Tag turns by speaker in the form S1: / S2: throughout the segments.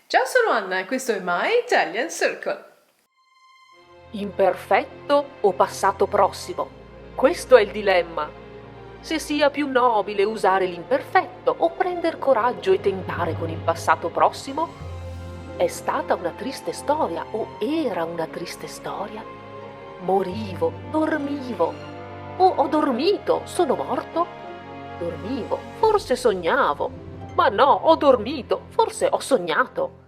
S1: Ciao, sono Anna e questo è My Italian Circle.
S2: Imperfetto o passato prossimo? Questo è il dilemma. Se sia più nobile usare l'imperfetto o prender coraggio e tentare con il passato prossimo? È stata una triste storia o era una triste storia? Morivo, dormivo. O ho dormito, sono morto? Dormivo, forse sognavo. Ma no, ho dormito, forse ho sognato.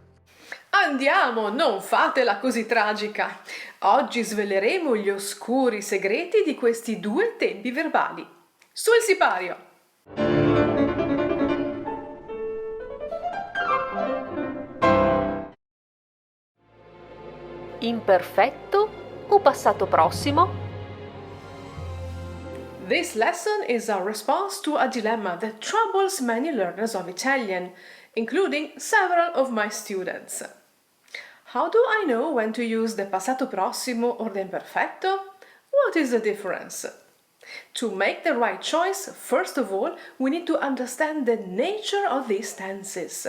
S1: Andiamo, non fatela così tragica. Oggi sveleremo gli oscuri segreti di questi due tempi verbali. Sul sipario!
S2: Imperfetto o passato prossimo?
S1: This lesson is a response to a dilemma that troubles many learners of Italian, including several of my students. How do I know when to use the passato prossimo or the imperfetto? What is the difference? To make the right choice, first of all, we need to understand the nature of these tenses.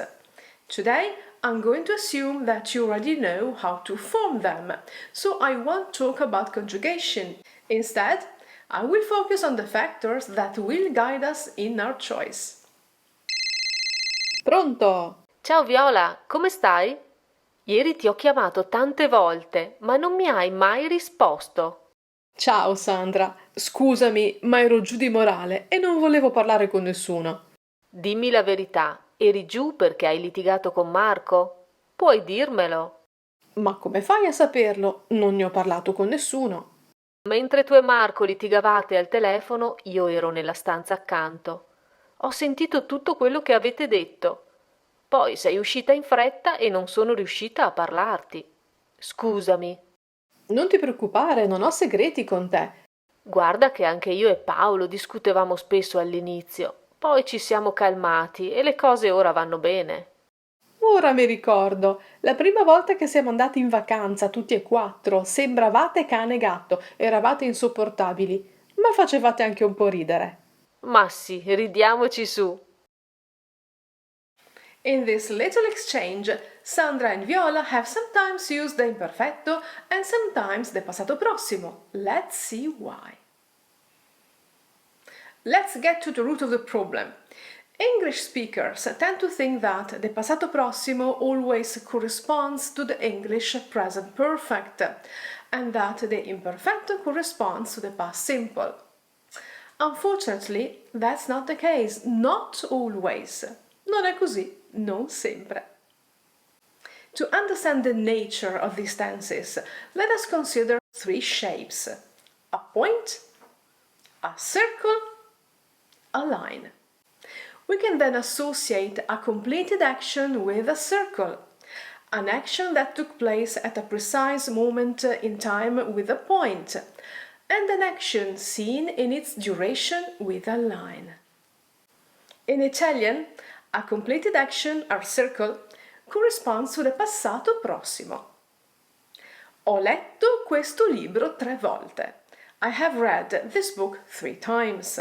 S1: Today, I'm going to assume that you already know how to form them, so I won't talk about conjugation. Instead, I will focus on the factors that will guide us in our choice. Pronto?
S2: Ciao Viola, come stai? Ieri ti ho chiamato tante volte, ma non mi hai mai risposto.
S1: Ciao Sandra, scusami, ma ero giù di morale e non volevo parlare con nessuno.
S2: Dimmi la verità, eri giù perché hai litigato con Marco? Puoi dirmelo.
S1: Ma come fai a saperlo? Non ne ho parlato con nessuno.
S2: Mentre tu e Marco litigavate al telefono, io ero nella stanza accanto. Ho sentito tutto quello che avete detto. Poi sei uscita in fretta e non sono riuscita a parlarti. Scusami.
S1: Non ti preoccupare, non ho segreti con te.
S2: Guarda che anche io e Paolo discutevamo spesso all'inizio, poi ci siamo calmati e le cose ora vanno bene.
S1: Ora mi ricordo, la prima volta che siamo andati in vacanza tutti e quattro, sembravate cane e gatto, eravate insopportabili, ma facevate anche un po' ridere.
S2: Ma sì, ridiamoci su.
S1: In this little exchange, Sandra and Viola have sometimes used the imperfetto and sometimes the passato prossimo. Let's see why. Let's get to the root of the problem. English speakers tend to think that the passato prossimo always corresponds to the English present perfect and that the imperfetto corresponds to the past simple. Unfortunately, that's not the case, not always. Non è così, non sempre. To understand the nature of these tenses, let us consider three shapes: a point, a circle, a line. We can then associate a completed action with a circle, an action that took place at a precise moment in time with a point, and an action seen in its duration with a line. In Italian, a completed action, or circle, corresponds to the passato prossimo. Ho letto questo libro 3 volte. I have read this book 3 times.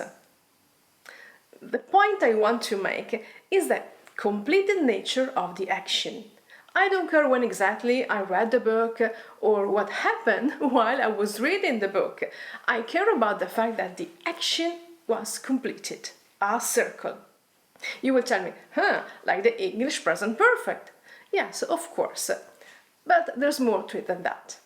S1: The point I want to make is the completed nature of the action. I don't care when exactly I read the book or what happened while I was reading the book. I care about the fact that the action was completed. A circle. You will tell me, like the English present perfect. Yes, of course. But there's more to it than that.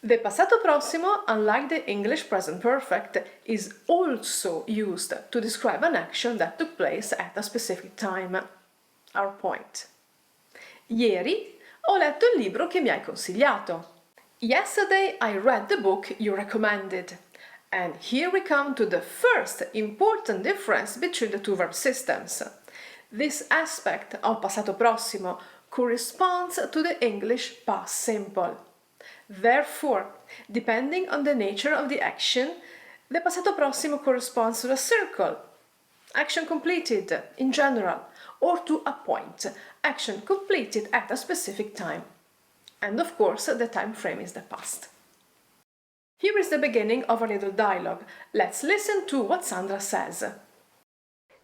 S1: The passato prossimo, unlike the English present perfect, is also used to describe an action that took place at a specific time. Our point. Ieri ho letto il libro che mi hai consigliato. Yesterday I read the book you recommended. And here we come to the first important difference between the two verb systems. This aspect of passato prossimo corresponds to the English past simple. Therefore, depending on the nature of the action, the passato prossimo corresponds to a circle, action completed in general, or to a point, action completed at a specific time. And of course, the time frame is the past. Here is the beginning of a little dialogue. Let's listen to what Sandra says.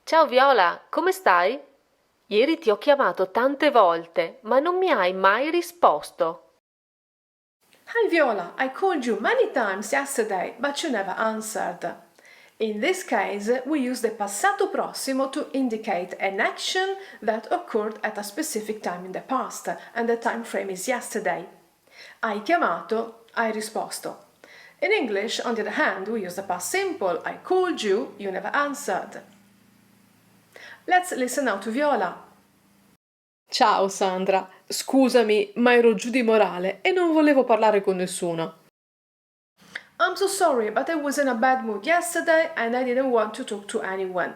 S2: Ciao Viola, come stai? Ieri ti ho chiamato tante volte, ma non mi hai mai risposto.
S1: Hi Viola, I called you many times yesterday, but you never answered. In this case, we use the passato prossimo to indicate an action that occurred at a specific time in the past, and the time frame is yesterday. Hai chiamato, hai risposto. In English, on the other hand, we use the past simple. I called you, you never answered. Let's listen now to Viola. Ciao Sandra, scusami, ma ero giù di morale e non volevo parlare con nessuno. I'm so sorry, but I was in a bad mood yesterday and I didn't want to talk to anyone.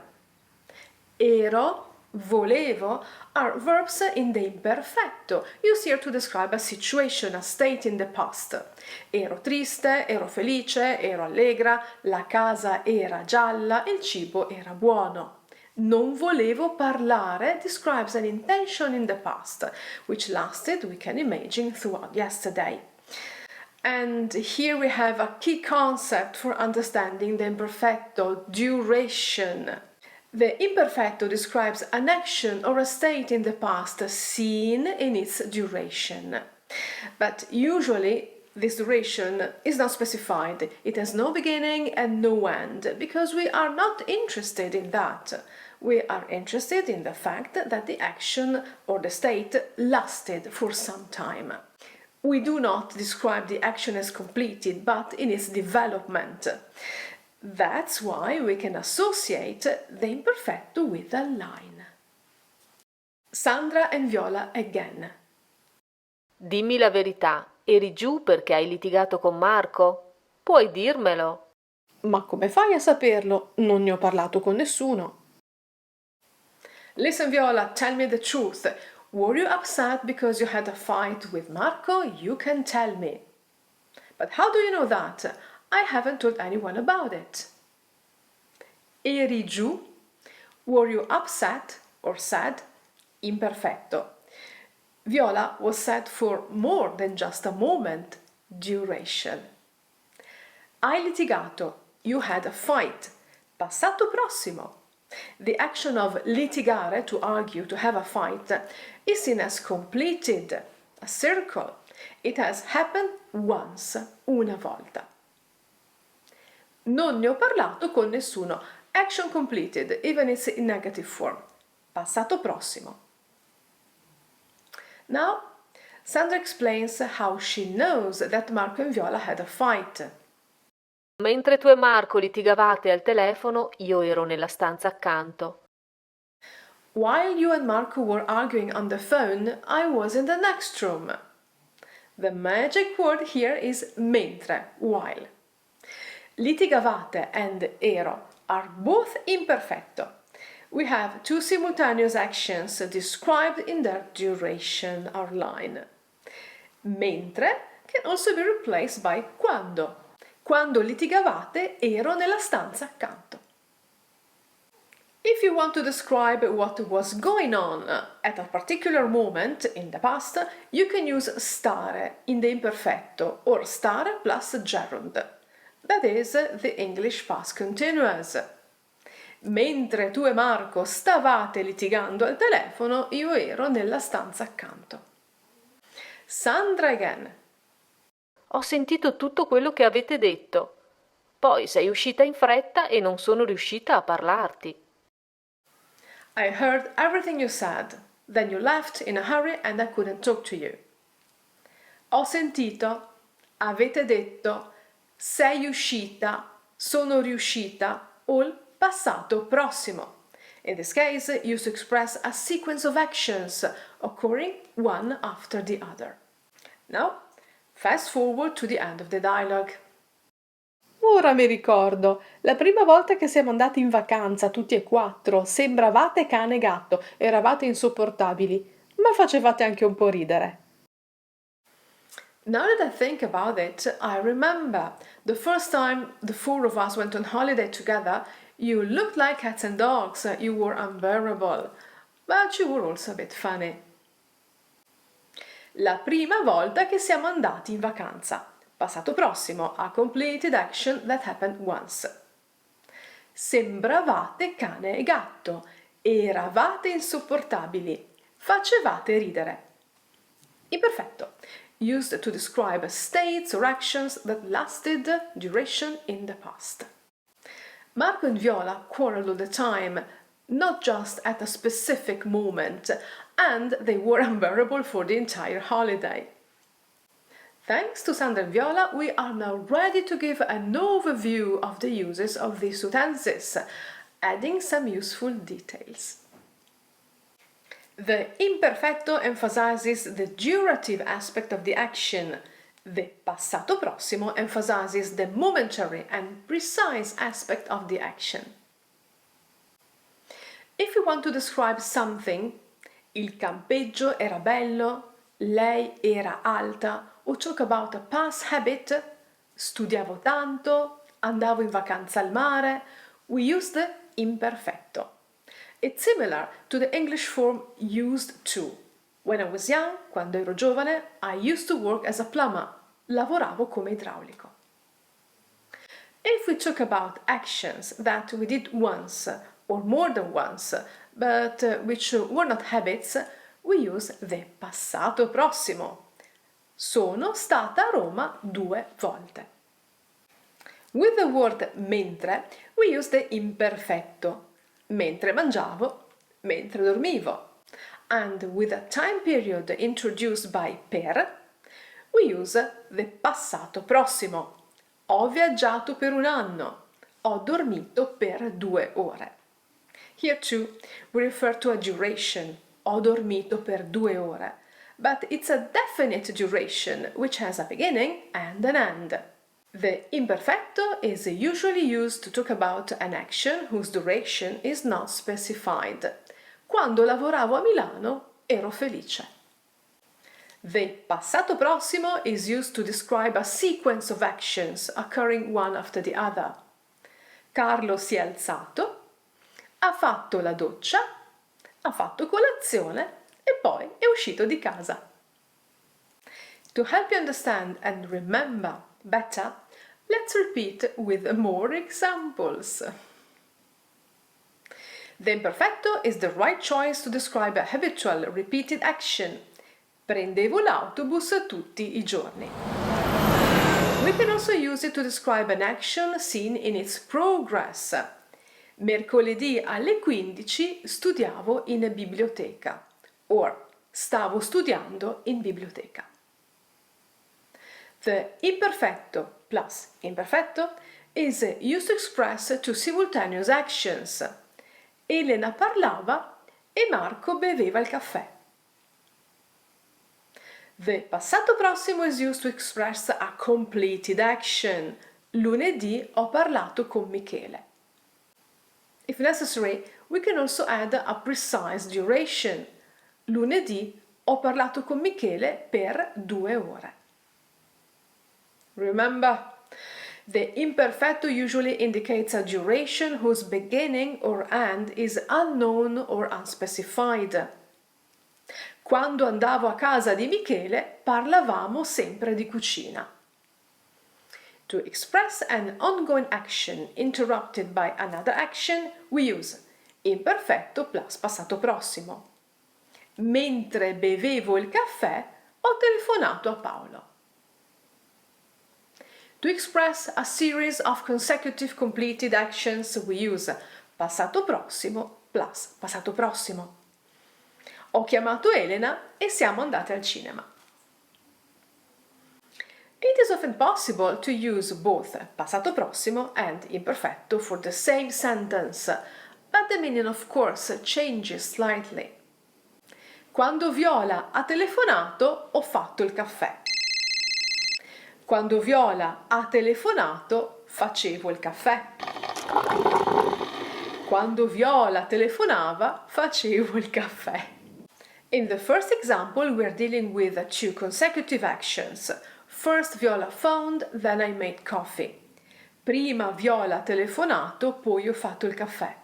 S1: Ero, volevo are verbs in the imperfetto, used here to describe a situation, a state in the past. Ero triste, ero felice, ero allegra, la casa era gialla, il cibo era buono. Non volevo parlare describes an intention in the past, which lasted, we can imagine, throughout yesterday. And here we have a key concept for understanding the imperfecto, duration. The imperfecto describes an action or a state in the past seen in its duration. But usually this duration is not specified. It has no beginning and no end because we are not interested in that. We are interested in the fact that the action or the state lasted for some time. We do not describe the action as completed, but in its development. That's why we can associate the imperfecto with a line. Sandra and Viola again.
S2: Dimmi la verità, eri giù perché hai litigato con Marco? Puoi dirmelo.
S1: Ma come fai a saperlo? Non ne ho parlato con nessuno. Listen, Viola, tell me the truth. Were you upset because you had a fight with Marco? You can tell me. But how do you know that? I haven't told anyone about it. Eri giù? Were you upset or sad? Imperfetto. Viola was sad for more than just a moment. Duration. Hai litigato. You had a fight. Passato prossimo. The action of litigare, to argue, to have a fight, is seen as completed, a circle. It has happened once, una volta. Non ne ho parlato con nessuno. Action completed, even it's in negative form. Passato prossimo. Now, Sandra explains how she knows that Marco and Viola had a fight.
S2: Mentre tu e Marco litigavate al telefono, io ero nella stanza accanto.
S1: While you and Marco were arguing on the phone, I was in the next room. The magic word here is mentre, while. Litigavate and ero are both imperfetto. We have two simultaneous actions described in their duration or line. Mentre can also be replaced by quando. Quando litigavate ero nella stanza accanto. If you want to describe what was going on at a particular moment in the past, you can use stare in the imperfetto or stare plus gerund. That is the English past continuous. Mentre tu e Marco stavate litigando al telefono, io ero nella stanza accanto. Sandra again.
S2: Ho sentito tutto quello che avete detto. Poi sei uscita in fretta e non sono riuscita a parlarti.
S1: I heard everything you said. Then you left in a hurry and I couldn't talk to you. Ho sentito, avete detto, sei uscita, sono riuscita, all passato prossimo. In this case, used to express a sequence of actions occurring one after the other. Now, fast forward to the end of the dialogue. Ora mi ricordo, la prima volta che siamo andati in vacanza tutti e quattro, sembravate cane e gatto, eravate insopportabili, ma facevate anche un po' ridere. Now that I think about it, I remember the first time the four of us went on holiday together, you looked like cats and dogs, you were unbearable, but you were also a bit funny. La prima volta che siamo andati in vacanza. Passato prossimo, a completed action that happened once. Sembravate cane e gatto. Eravate insopportabili. Facevate ridere. Imperfetto. Used to describe states or actions that lasted duration in the past. Marco and Viola quarreled all the time, not just at a specific moment, and they were unbearable for the entire holiday. Thanks to Sandra and Viola, we are now ready to give an overview of the uses of these two tenses, adding some useful details. The imperfetto emphasizes the durative aspect of the action. The passato prossimo emphasizes the momentary and precise aspect of the action. If we want to describe something, il campeggio era bello, lei era alta, or talk about a past habit, studiavo tanto, andavo in vacanza al mare, we use the imperfetto. It's similar to the English form used to. When I was young, quando ero giovane, I used to work as a plumber. Lavoravo come idraulico. If we talk about actions that we did once or more than once, but which were not habits, we use the passato prossimo. Sono stata a Roma 2 volte. With the word mentre, we use the imperfetto. Mentre mangiavo, mentre dormivo. And with a time period introduced by per, we use the passato prossimo. Ho viaggiato per 1 anno. Ho dormito per 2 ore. Here too, we refer to a duration. Ho dormito per 2 ore. But it's a definite duration which has a beginning and an end. The imperfetto is usually used to talk about an action whose duration is not specified. Quando lavoravo a Milano ero felice. The passato prossimo is used to describe a sequence of actions occurring one after the other. Carlo si è alzato, ha fatto la doccia, ha fatto colazione e poi è uscito di casa. To help you understand and remember better, let's repeat with more examples. The imperfetto is the right choice to describe a habitual, repeated action. Prendevo l'autobus tutti i giorni. We can also use it to describe an action seen in its progress. Mercoledì alle 15 studiavo in biblioteca. Or stavo studiando in biblioteca. The imperfetto plus imperfetto is used to express two simultaneous actions. Elena parlava e Marco beveva il caffè. The passato prossimo is used to express a completed action. Lunedì ho parlato con Michele. If necessary, we can also add a precise duration. Lunedì ho parlato con Michele per 2 ore. Remember, the imperfetto usually indicates a duration whose beginning or end is unknown or unspecified. Quando andavo a casa di Michele parlavamo sempre di cucina. To express an ongoing action interrupted by another action, we use imperfetto plus passato prossimo. Mentre bevevo il caffè, ho telefonato a Paolo. To express a series of consecutive completed actions, we use passato prossimo plus passato prossimo. Ho chiamato Elena e siamo andati al cinema. It is often possible to use both passato prossimo and imperfetto for the same sentence, but the meaning of course changes slightly. Quando Viola ha telefonato, ho fatto il caffè. Quando Viola ha telefonato, facevo il caffè. Quando Viola telefonava, facevo il caffè. In the first example, we are dealing with two consecutive actions. First Viola phoned, then I made coffee. Prima Viola ha telefonato, poi ho fatto il caffè.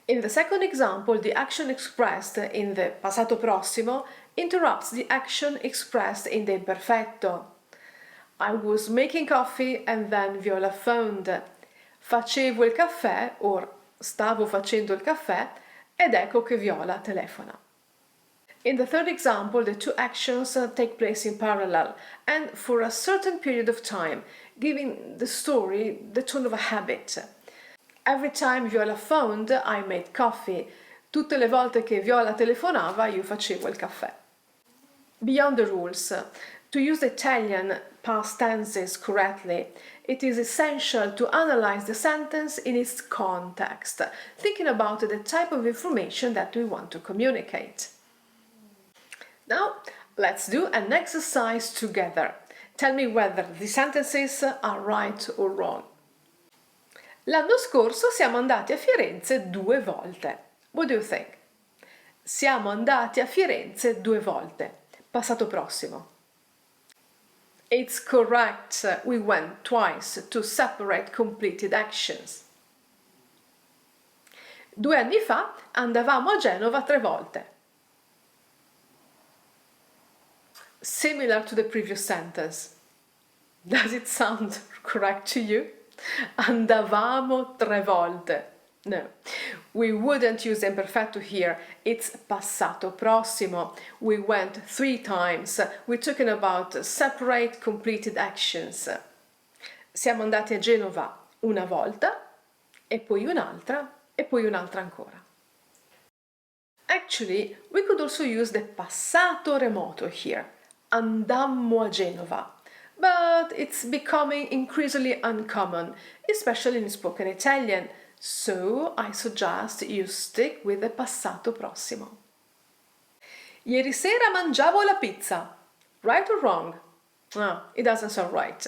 S1: In the second example, the action expressed in the passato prossimo interrupts the action expressed in the imperfetto. I was making coffee and then Viola phoned. Facevo il caffè or Stavo facendo il caffè ed ecco che Viola telefona. In the third example, the two actions take place in parallel and for a certain period of time, giving the story the tone of a habit. Every time Viola phoned, I made coffee. Tutte le volte che Viola telefonava, io facevo il caffè. Beyond the rules, to use the Italian past tenses correctly, it is essential to analyze the sentence in its context, thinking about the type of information that we want to communicate. Now, let's do an exercise together. Tell me whether the sentences are right or wrong. L'anno scorso siamo andati a Firenze 2 volte. What do you think? Siamo andati a Firenze 2 volte. Passato prossimo. It's correct. We went twice to separate completed actions. 2 anni fa andavamo a Genova 3 volte. Similar to the previous sentence. Does it sound correct to you? Andavamo 3 volte. No, we wouldn't use imperfetto here. It's passato prossimo. We went 3 times. We're talking about separate completed actions. Siamo andati a Genova una volta, e poi un'altra, e poi un'altra ancora. Actually, we could also use the passato remoto here. Andammo a Genova. But it's becoming increasingly uncommon, especially in spoken Italian. So I suggest you stick with the passato prossimo. Ieri sera mangiavo la pizza. Right or wrong? Ah, it doesn't sound right.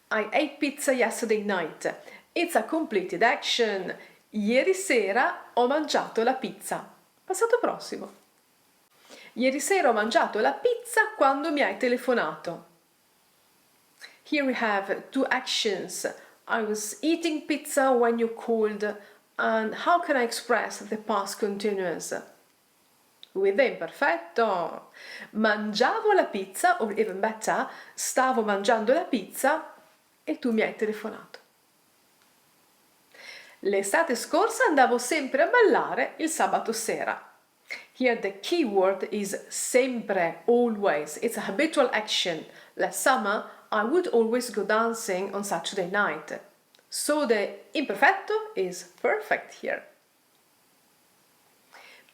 S1: I ate pizza yesterday night. It's a completed action. Ieri sera ho mangiato la pizza. Passato prossimo. Ieri sera ho mangiato la pizza quando mi hai telefonato. Here we have 2 actions. I was eating pizza when you called. And how can I express the past continuous? With the imperfetto. Mangiavo la pizza, or even better, stavo mangiando la pizza e tu mi hai telefonato. L'estate scorsa andavo sempre a ballare il sabato sera. Here the key word is sempre, always. It's a habitual action. Last summer, I would always go dancing on Saturday night. So the imperfetto is perfect here.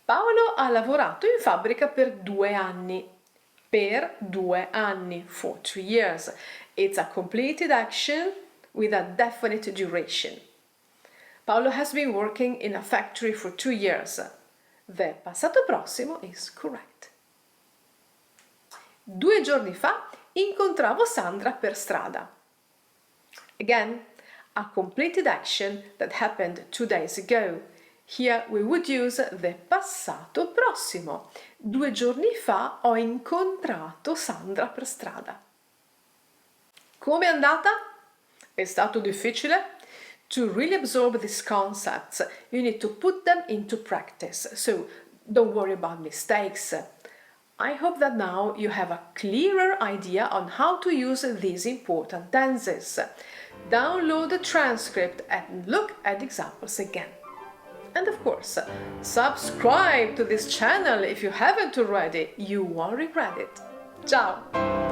S1: Paolo ha lavorato in fabbrica per 2 anni. Per 2 anni, for 2 years. It's a completed action with a definite duration. Paolo has been working in a factory for 2 years. The passato prossimo is correct. 2 giorni fa incontravo Sandra per strada. Again, a completed action that happened 2 days ago. Here we would use the passato prossimo. 2 giorni fa ho incontrato Sandra per strada. Come è andata? È stato difficile? To really absorb these concepts, you need to put them into practice, so don't worry about mistakes. I hope that now you have a clearer idea on how to use these important tenses. Download the transcript and look at the examples again. And of course, subscribe to this channel if you haven't already, you won't regret it. Ciao!